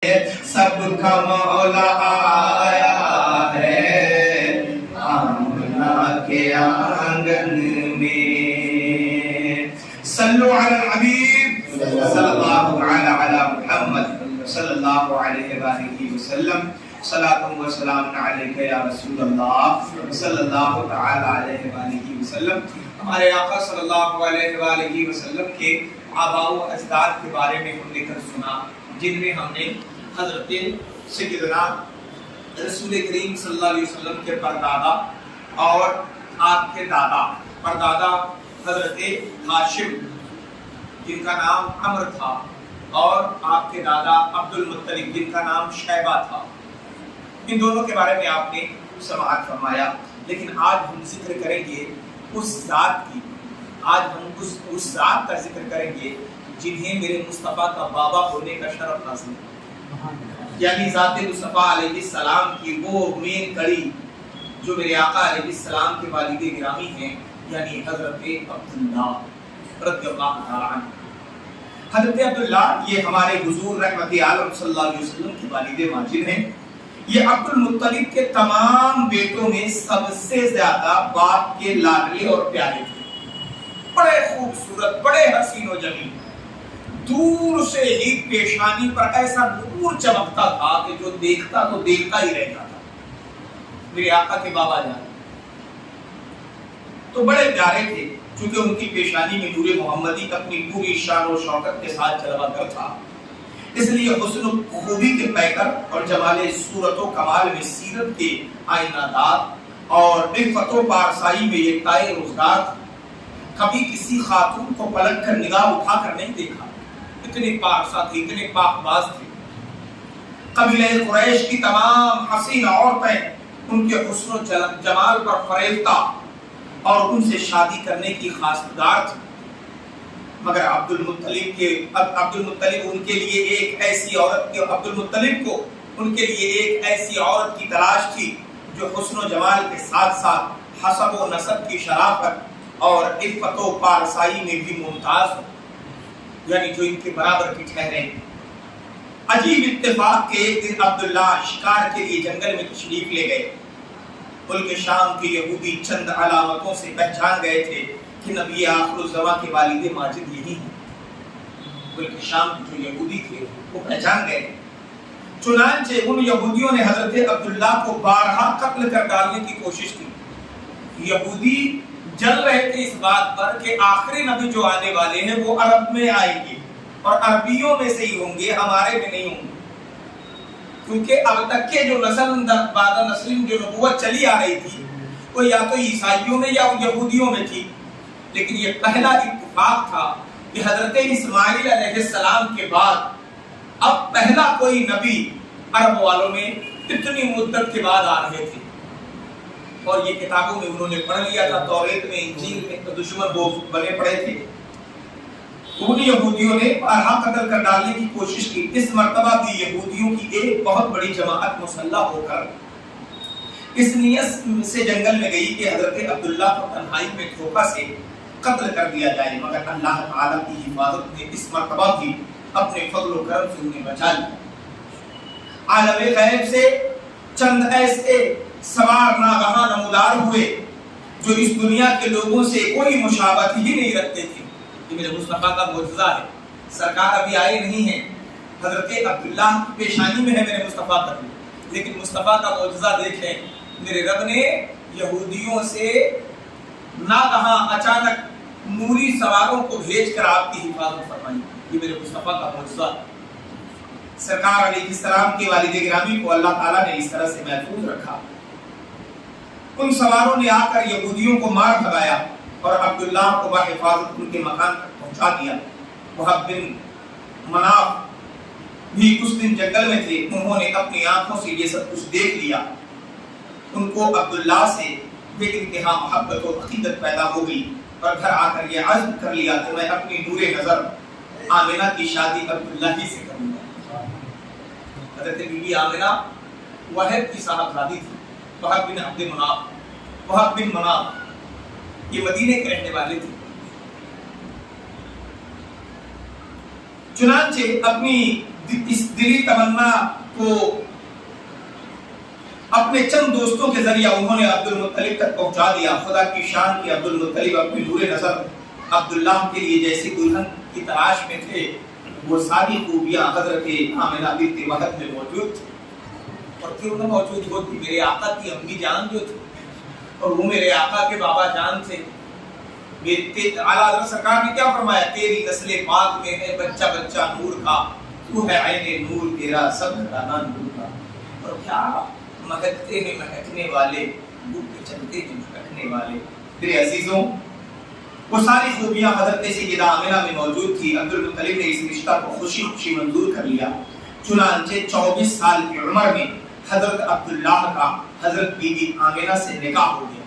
سب کا مولا آیا ہے آمنہ کے آنگن میں. صلو علی الحبیب صلی اللہ علی محمد صلی اللہ علیہ وآلہ وسلم. صلاۃ و سلام علیک یا رسول اللہ صلی اللہ تعالی علیہ وآلہ وسلم. ہمارے آقا صلی اللہ علیہ وآلہ وسلم کے آباء و اجداد کے بارے میں ہم نے کل سنا، جن میں ہم نے حضرت سیدنا رسول کریم صلی اللہ علیہ وسلم کے پردادا اور آپ کے دادا، پردادا حضرت ہاشم جن کا نام عمر تھا، اور آپ کے دادا عبد المطلب جن کا نام شیبہ تھا، ان دونوں کے بارے میں آپ نے سماعت فرمایا. لیکن آج ہم ذکر کریں گے اس ذات کی، آج ہم اس ذات کا ذکر کریں گے جنہیں میرے مصطفیٰ کا بابا ہونے کا شرف حاصل ہے، یعنی ذات مصطفیٰ علیہ السلام کی وہ مین کڑی جو میرے آقا علیہ السلام کے والد گرامی ہیں، یعنی حضرت عبداللہ رضی اللہ تعالیٰ عنہ. حضرت عبداللہ یہ ہمارے حضور رحمت عالم صلی اللہ علیہ وسلم کے والد ماجد ہیں. یہ عبد المطلب کے تمام بیٹوں میں سب سے زیادہ باپ کے لاڈلے اور پیارے تھے. بڑے خوبصورت، بڑے حسین و جمیل، دور سے ہی پیشانی پر ایسا نور چمکتا تھا کہ جو دیکھتا تو دیکھتا ہی رہتا تھا. میرے آقا کے بابا جان تو بڑے پیارے تھے، چونکہ ان کی پیشانی میں نور محمدی اپنی پوری شان و شوکت کے ساتھ جلوہ گر تھا. اس لیے حسن و خوبی کے پیکر اور جمال صورت و کمال میں سیرت کے آئینہ دار اور عفت و پارسائی میں یہ تائے روزگار تھا. کبھی کسی خاتون کو پلٹ کر نگاہ اٹھا کر نہیں دیکھا، اتنے پارسا تھے، اتنے پاک باز تھے. قبیلہ قریش کی تمام حسین عورتیں ان کے حسن و جمال پر فریفتہ اور ان سے شادی کرنے کی خواستگار تھی. مگر عبد المطلب ان کے لیے ایک ایسی عورت کی تلاش تھی جو حسن و جمال کے ساتھ ساتھ حسب و نسب کی شرافت اور عفت و پارسائی میں بھی ممتاز ہو، یعنی جو ان کے برابر کی ٹھہرے. عجیب اتفاق کے ایک دن عبداللہ شکار کے لیے جنگل میں تشریف لے گئے. ملک شام کے یہودی چند علامتوں سے پہچان گئے تھے کہ نبی آخر الزماں کے والد ماجد یہی ہیں. ملک شام کے جو یہودی تھے وہ پہچان گئے. چنانچہ ان یہودیوں نے حضرت عبداللہ کو بارہا قتل کر ڈالنے کی کوشش کی. یہودی جل رہے تھے اس بات پر کہ آخری نبی جو آنے والے ہیں وہ عرب میں آئیں گے اور عربیوں میں سے ہی ہوں گے، ہمارے میں نہیں ہوں گے. کیونکہ اب تک کے جو نسل بعد نسل جو نبوت چلی آ رہی تھی وہ یا تو عیسائیوں میں یا یہودیوں میں تھی. لیکن یہ پہلا اتفاق تھا کہ حضرت اسماعیل علیہ السلام کے بعد اب پہلا کوئی نبی عرب والوں میں اتنی مدت کے بعد آ رہے تھے. اور یہ کتابوں میں انہوں نے پڑھ لیا تھا، توریت میں، انجیل میں، تو دشمن وہ بنے پڑے تھے. ان یہودیوں نے بارہا قتل کر ڈالنے کی کوشش کی. اس مرتبہ بھی یہودیوں کی ایک بہت بڑی جماعت مسلح ہو کر اس نیت سے جنگل میں گئی کہ حضرت عبداللہ کو تنہائی میں دھوکہ سے قتل کر دیا جائے. مگر اللہ تعالیٰ کی حفاظت نے اس مرتبہ بھی اپنے فضل و کرم سے انہیں بچا لیا. عالم غیب سے چند ایسے سوار ناگہاں نمودار ہوئے جو اس دنیا کے لوگوں سے کوئی مشابہت ہی نہیں رکھتے تھے. یہ میرے مصطفیٰ کا معجزہ ہے. سرکار ابھی آئے نہیں ہیں، حضرت عبداللہ کی پیشانی میں ہے میرے مصطفیٰ کا، لیکن مصطفیٰ کا معجزہ دیکھیں. میرے رب نے یہودیوں سے ناگہاں اچانک نوری سواروں کو بھیج کر آپ کی حفاظت فرمائی. یہ میرے مصطفیٰ کا معجزہ ہے. سرکار علیہ السلام کے والد گرامی کو اللہ تعالیٰ نے اس طرح سے محفوظ رکھا. ان سواروں نے آ کر یہودیوں کو مار بھگایا اور عبداللہ کو بحفاظت ان کے مکان تک پہنچا دیا. وہب بن مناف بھی اس دن جنگل میں تھے. انہوں نے اپنی آنکھوں سے یہ سب کچھ دیکھ لیا. ان کو عبداللہ سے بے انتہا محبت و عقیدت پیدا ہو گئی اور گھر آ کر یہ عزم کر لیا کہ میں اپنی نور نظر آمنہ کی شادی عبداللہ ہی سے کروں گا. حضرت بی بی آمنہ وہب کی صاحبزادی تھی، وہب بن عبد مناف. وہب بن مناف یہ مدینے کے رہنے والے تھے. چنانچہ اپنی اس دلی تمنا کو اپنے چند دوستوں کے ذریعہ انہوں نے عبد المطلب تک پہنچا دیا۔ خدا کی شان کی عبد المطلب اپنی نور نظر عبداللہ کے لیے جیسے دلہن کی تلاش میں تھے، وہ ساری خوبیاں حضرت آمنہ بنت وہب میں موجود تھی۔ اور کیوں نہ موجود ہوتی، میرے آقا کی امی جان جو تھی اور وہ میرے آقا کے بابا جان تھے۔ اعلیٰ حضرت سرکار نے کیا فرمایا؟ تیری نسل پاک میں ہے بچہ بچہ نور کا، تو ہے عین نور تیرا سب گھرانا نور کا۔ اور کیا مہکتے ہیں مہکنے والے، بھوک چلتے ہیں مہکنے والے۔ میرے عزیزوں، وہ ساری خوبیاں حضرت سیدہ آمنہ میں موجود تھی۔ عبد المطلب نے اس رشتہ کو خوشی خوشی منظور کر لیا۔ چنانچہ 24 سال کی عمر میں حضرت عبداللہ کا حضرت بی بی آمنہ سے نکاح ہو گیا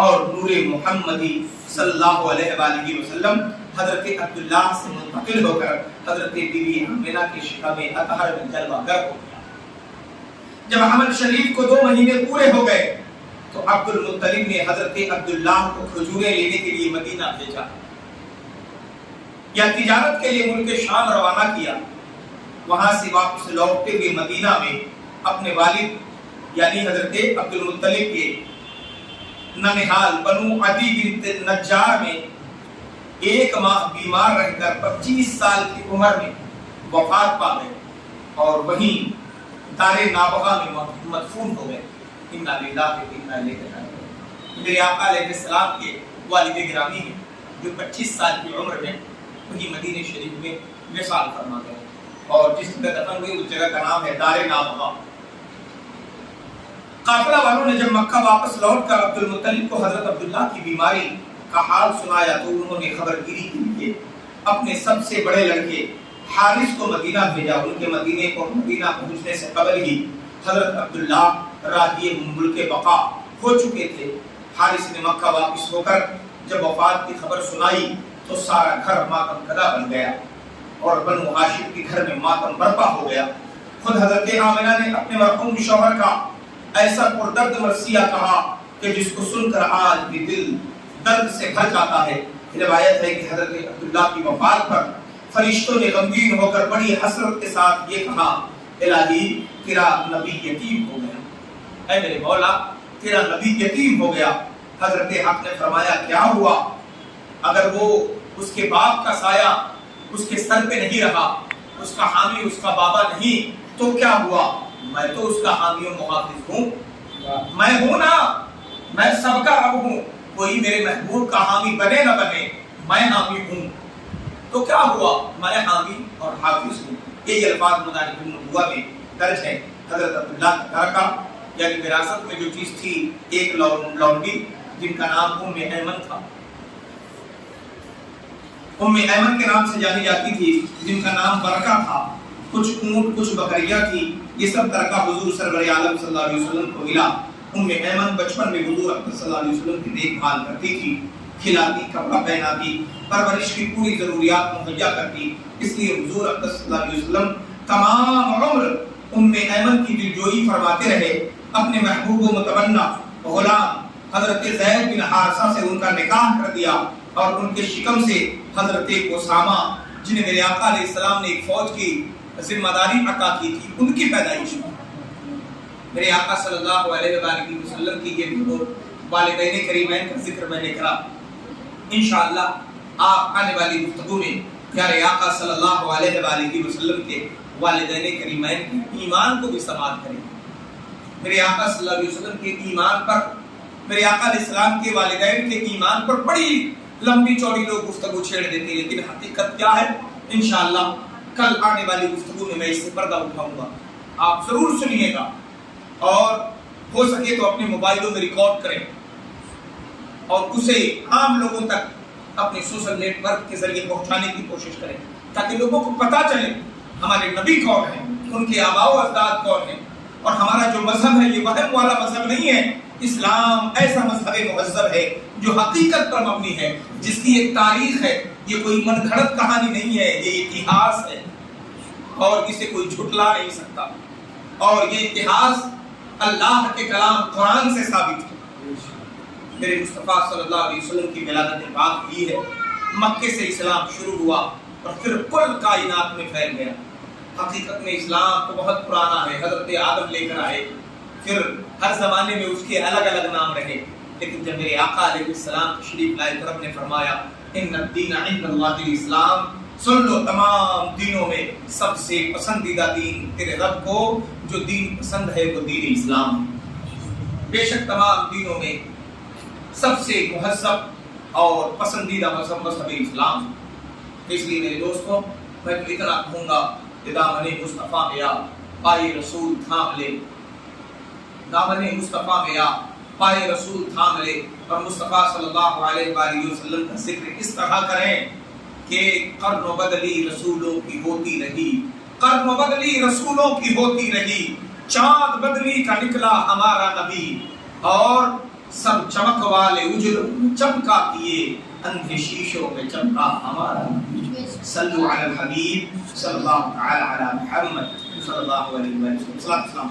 اور نور محمدی صلی اللہ علیہ وآلہ وسلم حضرت عبداللہ سے منتقل ہو کر حضرت بی بی آمنہ کے شکم اطہر میں جلوہ گر ہو گیا۔ جب حمل شریف کو 2 مہینے پورے ہو گئے تو عبد المطلب نے حضرت عبداللہ کو کھجوریں لینے کے لیے مدینہ بھیجا یا تجارت کے لیے ملک شام روانہ کیا۔ وہاں سے واپس لوٹتے ہوئے مدینہ میں اپنے والد یعنی حضرت عبد المطلب کے ننہال بنو عدی بنت نجار میں 1 ماہ بیمار رہ کر 25 سال کی عمر میں وفات پا گئے اور وہیں دار نابغہ میں مدفون ہو گئے۔ انا للہ و انا الیہ راجعون۔ میرے آقا علیہ السلام کے والد گرامی ہیں جو 25 سال کی عمر میں وہی مدینہ شریف میں وصال فرما گئے اور جس جگہ دفن ہوئے اس جگہ کا نام ہے دار نابغہ۔ قافلہ والوں نے جب مکہ واپس لوٹ کر عبد المطلب کو حضرت عبداللہ کی بیماری کا حال سنایا تو انہوں نے خبر گیری کے لیے اپنے سب سے بڑے لڑکے حارث کو مدینہ بھیجا۔ ان کے مدینہ پہنچنے سے قبل ہی حضرت عبداللہ راہی ملک بقا ہو چکے تھے۔ حارث نے مکہ واپس ہو کر جب وفات کی خبر سنائی تو سارا گھر ماتم کدا بن گیا اور بنو ہاشم کے گھر میں ماتم برپا ہو گیا۔ خود حضرت آمنہ نے اپنے مرحوم شوہر کا ایسا پردرد مرثیہ کہا کہ جس کو سن کر آج بھی دل درد سے بھر جاتا ہے۔ روایت ہے کہ حضرت عبداللہ کی وفات پر فرشتوں نے غمگین ہو کر بڑی حسرت کے ساتھ یہ کہا، الہی تیرا نبی یتیم ہو گیا، اے میرے مولا تیرا نبی یتیم ہو گیا۔ حضرت حق نے فرمایا کیا ہوا؟ اگر وہ اس کے باپ کا سایہ اس کے سر پہ نہیں رہا، اس کا حامی اس کا بابا نہیں تو کیا ہوا؟ میں تو اس کا حامی و محافظ ہوں، میں ہوں نا، میں سب کا رب ہوں، کوئی میرے محبوب کا حامی بنے نہ بنے میں حامی ہوں تو کیا ہوا؟ میں حامی اور حافظ ہوں۔ یہ الفاظ مدارک النبوہ میں درج ہے۔ حضرت عبداللہ کا ترکہ یعنی وراثت میں جو چیز تھی، ایک لونڈی جن کا نام ام ایمن تھا، ام ایمن کے نام سے جانی جاتی تھی، جن کا نام برکہ تھا، کچھ اونٹ کچھ بکریاں تھی، یہ سب ترکہ حضور سرور عالم صلی اللہ علیہ وسلم کو ملا۔ ام ایمن بچپن میں حضور اکرم صلی اللہ علیہ وسلم کی دیکھ بھال کرتی تھی، کھلاتی، کپڑا پہناتی، پرورش کی پوری ضروریات مہیا کرتی، اس لیے حضور اکرم صلی اللہ علیہ وسلم تمام عمر ام ایمن کی دلجوئی فرماتے رہے۔ اپنے محبوب و متمنا غلام حضرت زید بن حارثہ سے ان کا نکاح کر دیا اور ان کے شکم سے حضرت اسامہ جنہیں میرے آقا علیہ السلام نے ایک فوج کی ذمہ داری عطا کی تھی، ان کی پیدائش ہوئی۔ میرے آقا صلی اللہ علیہ وآلہ وسلم کی یہ بھی والدین کریمین کا ذکر میں نے کرا۔ انشاءاللہ آپ آنے والی گفتگو میں پیارے آقا صلی اللہ علیہ وآلہ وسلم کے والدین کریمین کے ایمان کو بھی سماعت کریں۔ میرے آقا صلی اللہ علیہ وسلم کے ایمان پر، میرے آقا علیہ السلام کے والدین کے ایمان پر بڑی لمبی چوڑی لوگ گفتگو چھیڑ دیتے ہیں، لیکن حقیقت کیا ہے انشاءاللہ کل آنے والی گفتگو میں اس سے پردہ اٹھاؤں گا، آپ ضرور سنیے گا اور ہو سکے تو اپنے موبائلوں میں ریکارڈ کریں اور اسے عام لوگوں تک اپنے سوشل نیٹ ورک کے ذریعے پہنچانے کی کوشش کریں تاکہ لوگوں کو پتہ چلے ہمارے نبی کون ہیں، ان کے آباء و اجداد کون ہیں، اور ہمارا جو مذہب ہے یہ وہم والا مذہب نہیں ہے۔ اسلام ایسا مذہب مہذب ہے جو حقیقت پر مبنی ہے، جس کی ایک تاریخ ہے، یہ کوئی من گھڑت کہانی نہیں ہے، یہ اتہاس ہے اور اسے کوئی جھٹلا نہیں سکتا، اور یہ اتہاس اللہ کے کلام قرآن سے ثابت ہے۔ میرے مصطفیٰ صلی اللہ علیہ وسلم کی ولادت پاک ہوئی ہے، مکے سے اسلام شروع ہوا اور پھر کل کائنات میں پھیل گیا۔ حقیقت میں اسلام تو بہت پرانا ہے، حضرت آدم لے کر آئے، پھر ہر زمانے میں اس کے الگ الگ نام رہے، لیکن جب میرے آقا علیہ السلام تشریف لائے تو رب نے فرمایا ان الدین عند اللہ الاسلام، سن لو تمام دینوں میں سب سے پسندیدہ دین تیرے رب کو جو دین پسند ہے وہ دین اسلام ہے۔ بے شک تمام دینوں میں سب سے مہذب اور پسندیدہ مذہب اسلام ہے۔ اس لیے میرے دوستوں میں تو اتنا کہوں گا کہ دامن مصطفیٰ میں آ پائے رسول تھام لے، دامن مصطفیٰ میں آ پائے رسول تھام لے، اور مصطفیٰ صلی اللہ علیہ وآلہ وسلم کا ذکر اس طرح کریں کہ قرن و بدلی رسولوں کی ہوتی رہی، قرن و بدلی رسولوں کی ہوتی رہی، چاند بدلی کا نکلا ہمارا نبی، اور سب چمک والے اجل چمکا کیے، اندھے شیشوں میں چمکا ہمارا نبی۔ صلو علی الحبیب صلی اللہ تعالی علی محمد صلی اللہ علیہ وسلم۔